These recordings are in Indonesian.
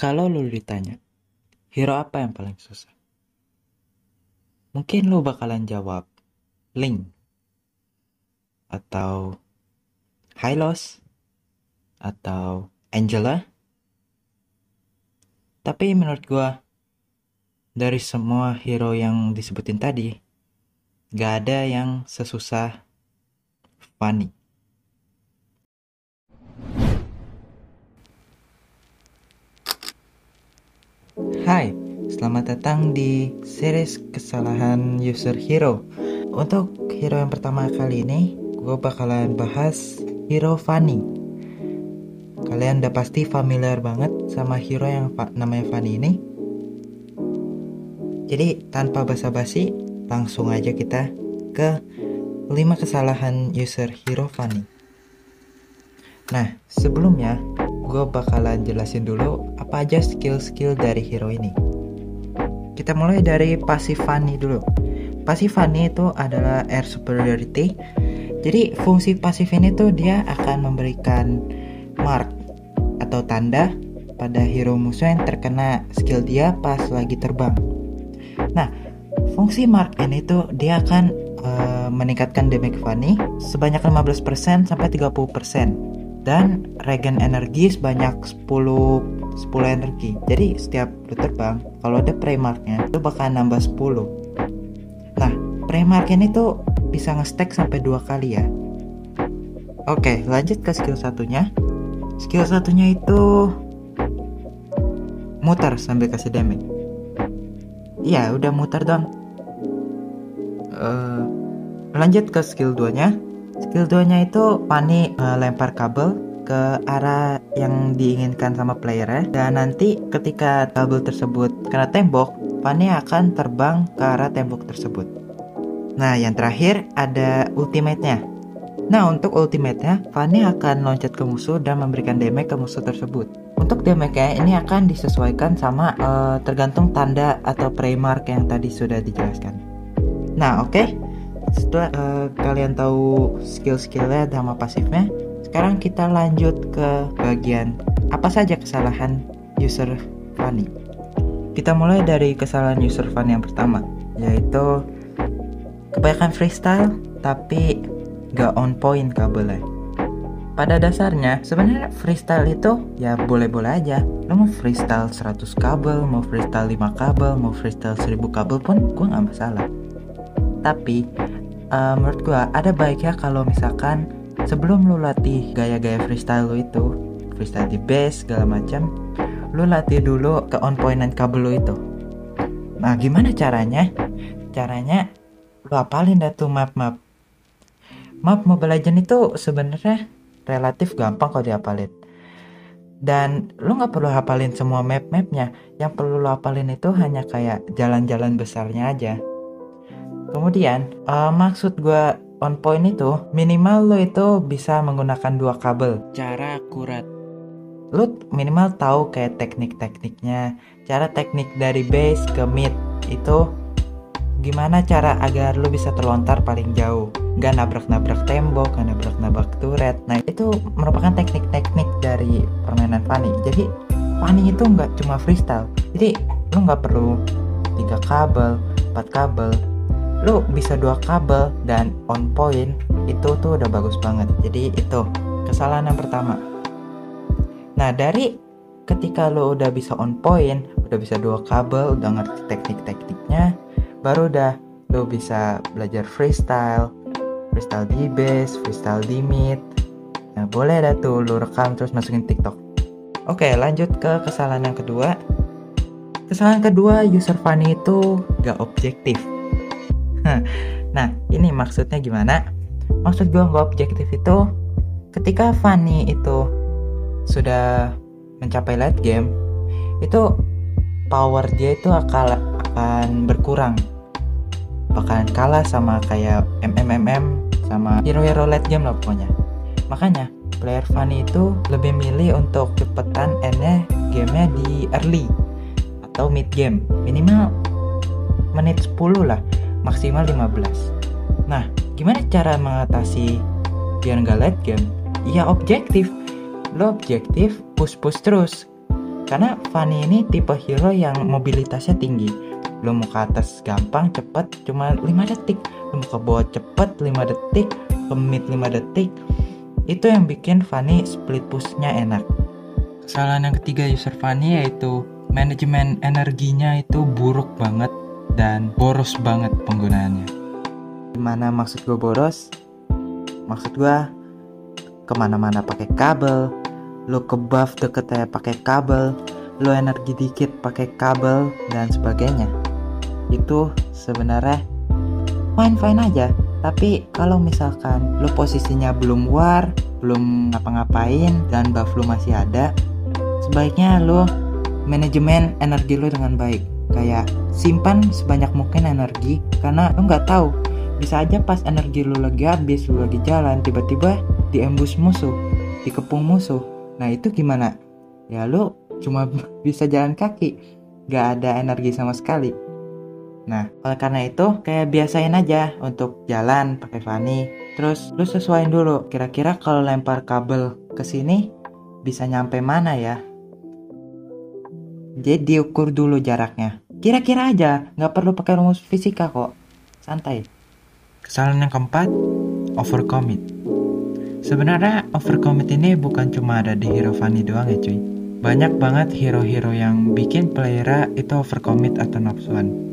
Kalau lu ditanya, hero apa yang paling susah? Mungkin lu bakalan jawab Link atau Hylos atau Angela. Tapi menurut gua dari semua hero yang disebutin tadi, gak ada yang sesusah Fanny. Hai, selamat datang di series kesalahan user hero. Untuk hero yang pertama kali ini, gue bakalan bahas hero Fanny. Kalian udah pasti familiar banget sama hero yang namanya Fanny ini. Jadi tanpa basa-basi, langsung aja kita ke 5 kesalahan user hero Fanny. Nah, sebelumnya gue bakalan jelasin dulu apa aja skill-skill dari hero ini. Kita mulai dari pasif Fanny dulu. Pasif Fanny itu adalah air superiority. Jadi fungsi pasif ini tuh dia akan memberikan mark atau tanda pada hero musuh yang terkena skill dia pas lagi terbang. Nah, fungsi mark ini tuh dia akan meningkatkan damage Fanny sebanyak 15% sampai 30%. Dan regen energi sebanyak 10 energi. Jadi setiap lu terbang, kalau ada prey marknya itu bakal nambah 10. Nah, prey mark ini tuh bisa nge-stack sampai 2 kali ya. Oke, lanjut ke skill satunya. Skill satunya itu muter sambil kasih damage. Iya, udah muter doang. Lanjut ke skill 2-nya. Skill 2-nya itu Fanny lempar kabel ke arah yang diinginkan sama playernya, dan nanti ketika kabel tersebut kena tembok, Fanny akan terbang ke arah tembok tersebut. Nah, yang terakhir ada ultimate-nya. Nah, untuk ultimate-nya, Fanny akan loncat ke musuh dan memberikan damage ke musuh tersebut. Untuk damage-nya ini akan disesuaikan sama tergantung tanda atau prey mark yang tadi sudah dijelaskan. Nah, oke. Setelah kalian tahu skill-skillnya sama pasifnya, sekarang kita lanjut ke bagian apa saja kesalahan user Fanny. Kita mulai dari kesalahan user Fanny yang pertama, yaitu kebanyakan freestyle tapi gak on point kabelnya. Pada dasarnya sebenarnya freestyle itu ya boleh-boleh aja. Lo mau freestyle 100 kabel, mau freestyle 5 kabel, mau freestyle 1000 kabel pun gue gak masalah. Tapi menurut gue ada baiknya kalau misalkan sebelum lu latih gaya-gaya freestyle lu itu, freestyle di base segala macam, lu latih dulu ke on pointan kabel lu itu. Nah, gimana caranya? Caranya lu hafalin dah tuh map Mobile Legends itu sebenarnya relatif gampang kalau dihafalin. Dan lu nggak perlu hafalin semua mapnya. Yang perlu lu hafalin itu hanya kayak jalan-jalan besarnya aja. Kemudian maksud gue on point itu minimal lo itu bisa menggunakan 2 kabel cara akurat. Lo minimal tahu kayak teknik-tekniknya, cara teknik dari base ke mid itu gimana cara agar lo bisa terlontar paling jauh, gak nabrak-nabrak tembok, gak nabrak-nabrak turret. Nah, itu merupakan teknik-teknik dari permainan Fanny. Jadi Fanny itu nggak cuma freestyle, jadi lo nggak perlu 3 kabel, 4 kabel, lu bisa 2 kabel dan on point, itu tuh udah bagus banget. Jadi itu kesalahan yang pertama. Nah, dari ketika lu udah bisa on point, udah bisa 2 kabel, udah ngerti teknik-tekniknya, baru udah lu bisa belajar freestyle di base, freestyle di mid. Nah, boleh dah tuh lu rekam terus masukin TikTok. Oke, lanjut ke kesalahan yang kedua. Kesalahan kedua, user Fanny itu gak objektif. Nah, ini maksudnya gimana? Maksud gue gak objektif itu ketika Fanny itu sudah mencapai late game, itu power dia itu akan berkurang, bakalan kalah sama kayak MMM sama hero-hero late game lah pokoknya. Makanya player Fanny itu lebih milih untuk cepetan endnya gamenya di early atau mid game, minimal menit 10 lah, maksimal 15. Nah, gimana cara mengatasi biar nggak late game? Ya objektif. Lo objektif, push terus. Karena Fanny ini tipe hero yang mobilitasnya tinggi. Lo mau ke atas gampang, cepet, cuma 5 detik. Lo mau ke bawah cepet, 5 detik, ke mid 5 detik. Itu yang bikin Fanny split pushnya enak. Kesalahan yang ketiga user Fanny yaitu manajemen energinya itu buruk banget dan boros banget penggunaannya. Gimana maksud gue boros? Maksud gue kemana-mana pakai kabel, lo ke buff deketnya pakai kabel, lo energi dikit pakai kabel dan sebagainya. Itu sebenarnya fine-fine aja. Tapi kalau misalkan lo posisinya belum war, belum ngapa-ngapain dan buff lo masih ada, sebaiknya lo manajemen energi lo dengan baik. Kayak simpan sebanyak mungkin energi, karena lo nggak tahu, bisa aja pas energi lo lagi habis, lo lagi jalan, tiba-tiba diembus musuh, dikepung musuh. Nah itu gimana? Ya lo cuma bisa jalan kaki, nggak ada energi sama sekali. Nah, oleh karena itu kayak biasain aja untuk jalan pakai Fanny. Terus lu sesuaiin dulu, kira-kira kalau lempar kabel ke sini bisa nyampe mana ya? Jadi diukur dulu jaraknya. Kira-kira aja, nggak perlu pakai rumus fisika kok. Santai. Kesalahan yang keempat, overcommit. Sebenarnya overcommit ini bukan cuma ada di hero Fanny doang ya cuy. Banyak banget hero-hero yang bikin playernya itu overcommit atau nafsuan.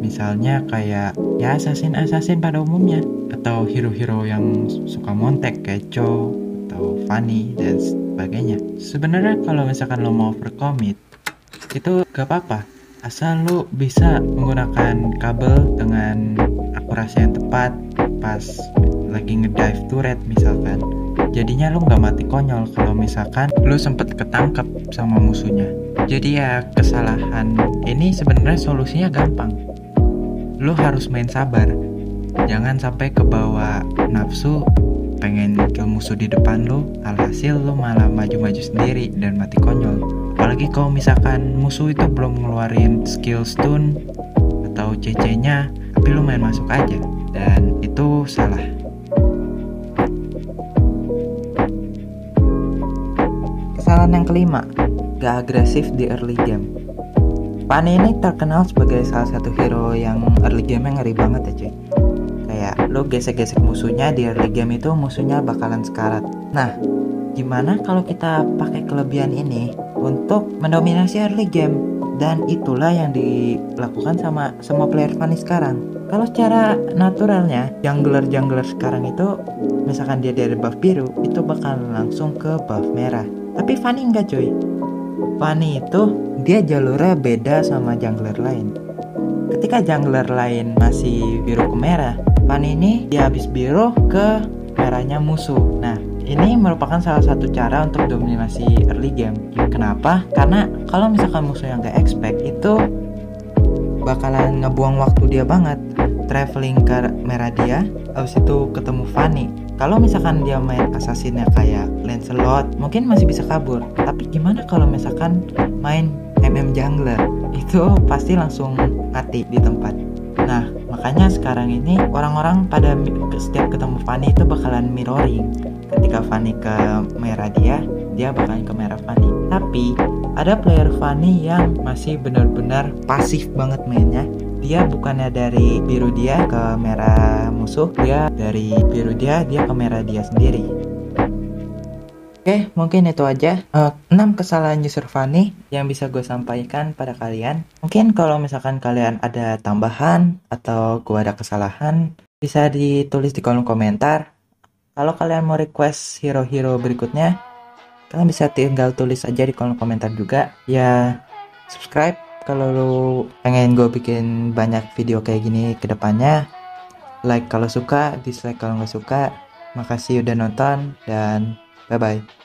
Misalnya kayak ya assassin pada umumnya, atau hero-hero yang suka montek kayak Cho atau Fanny dan sebagainya. Sebenarnya kalau misalkan lo mau overcommit itu gak apa-apa, asal lo bisa menggunakan kabel dengan akurasi yang tepat pas lagi ngedive turret misalkan. Jadinya lo gak mati konyol kalau misalkan lo sempet ketangkep sama musuhnya. Jadi ya kesalahan ini sebenarnya solusinya gampang. Lo harus main sabar, jangan sampai kebawa nafsu pengen kill musuh di depan lo, alhasil lo malah maju-maju sendiri dan mati konyol. Apalagi kalau misalkan musuh itu belum ngeluarin skill stun atau CC-nya, tapi lo main masuk aja, dan itu salah. Kesalahan yang kelima, gak agresif di early game. Fanny ini terkenal sebagai salah satu hero yang early game-nya ngeri banget ya cuy. Kayak lo gesek-gesek musuhnya di early game itu musuhnya bakalan sekarat. Nah, gimana kalau kita pakai kelebihan ini untuk mendominasi early game? Dan itulah yang dilakukan sama semua player Fanny sekarang. Kalau secara naturalnya, jungler sekarang itu misalkan dia dari buff biru, itu bakal langsung ke buff merah. Tapi Fanny enggak cuy. Fanny itu dia jalurnya beda sama jungler lain. Ketika jungler lain masih biru ke merah, Fanny ini dia habis biru ke merahnya musuh. Nah, ini merupakan salah satu cara untuk dominasi early game. Kenapa? Karena kalau misalkan musuh yang gak expect itu bakalan ngebuang waktu dia banget traveling ke merah dia, habis itu ketemu Fanny. Kalau misalkan dia main assassinnya kayak Lancelot, mungkin masih bisa kabur. Tapi gimana kalau misalkan main jungler? Itu pasti langsung mati di tempat. Nah, makanya sekarang ini orang-orang pada setiap ketemu Fanny itu bakalan mirroring. Ketika Fanny ke merah dia bakalan ke merah Fanny. Tapi ada player Fanny yang masih benar-benar pasif banget mainnya. Dia bukannya dari biru dia ke merah musuh, dia dari biru dia ke merah dia sendiri. Oke, mungkin itu aja 6 kesalahan user Fanny yang bisa gue sampaikan pada kalian. Mungkin kalau misalkan kalian ada tambahan atau gue ada kesalahan, bisa ditulis di kolom komentar. Kalau kalian mau request hero-hero berikutnya, kalian bisa tinggal tulis aja di kolom komentar juga. Ya, subscribe kalau lu pengen gue bikin banyak video kayak gini ke depannya. Like kalau suka, dislike kalau nggak suka. Makasih udah nonton dan bye-bye.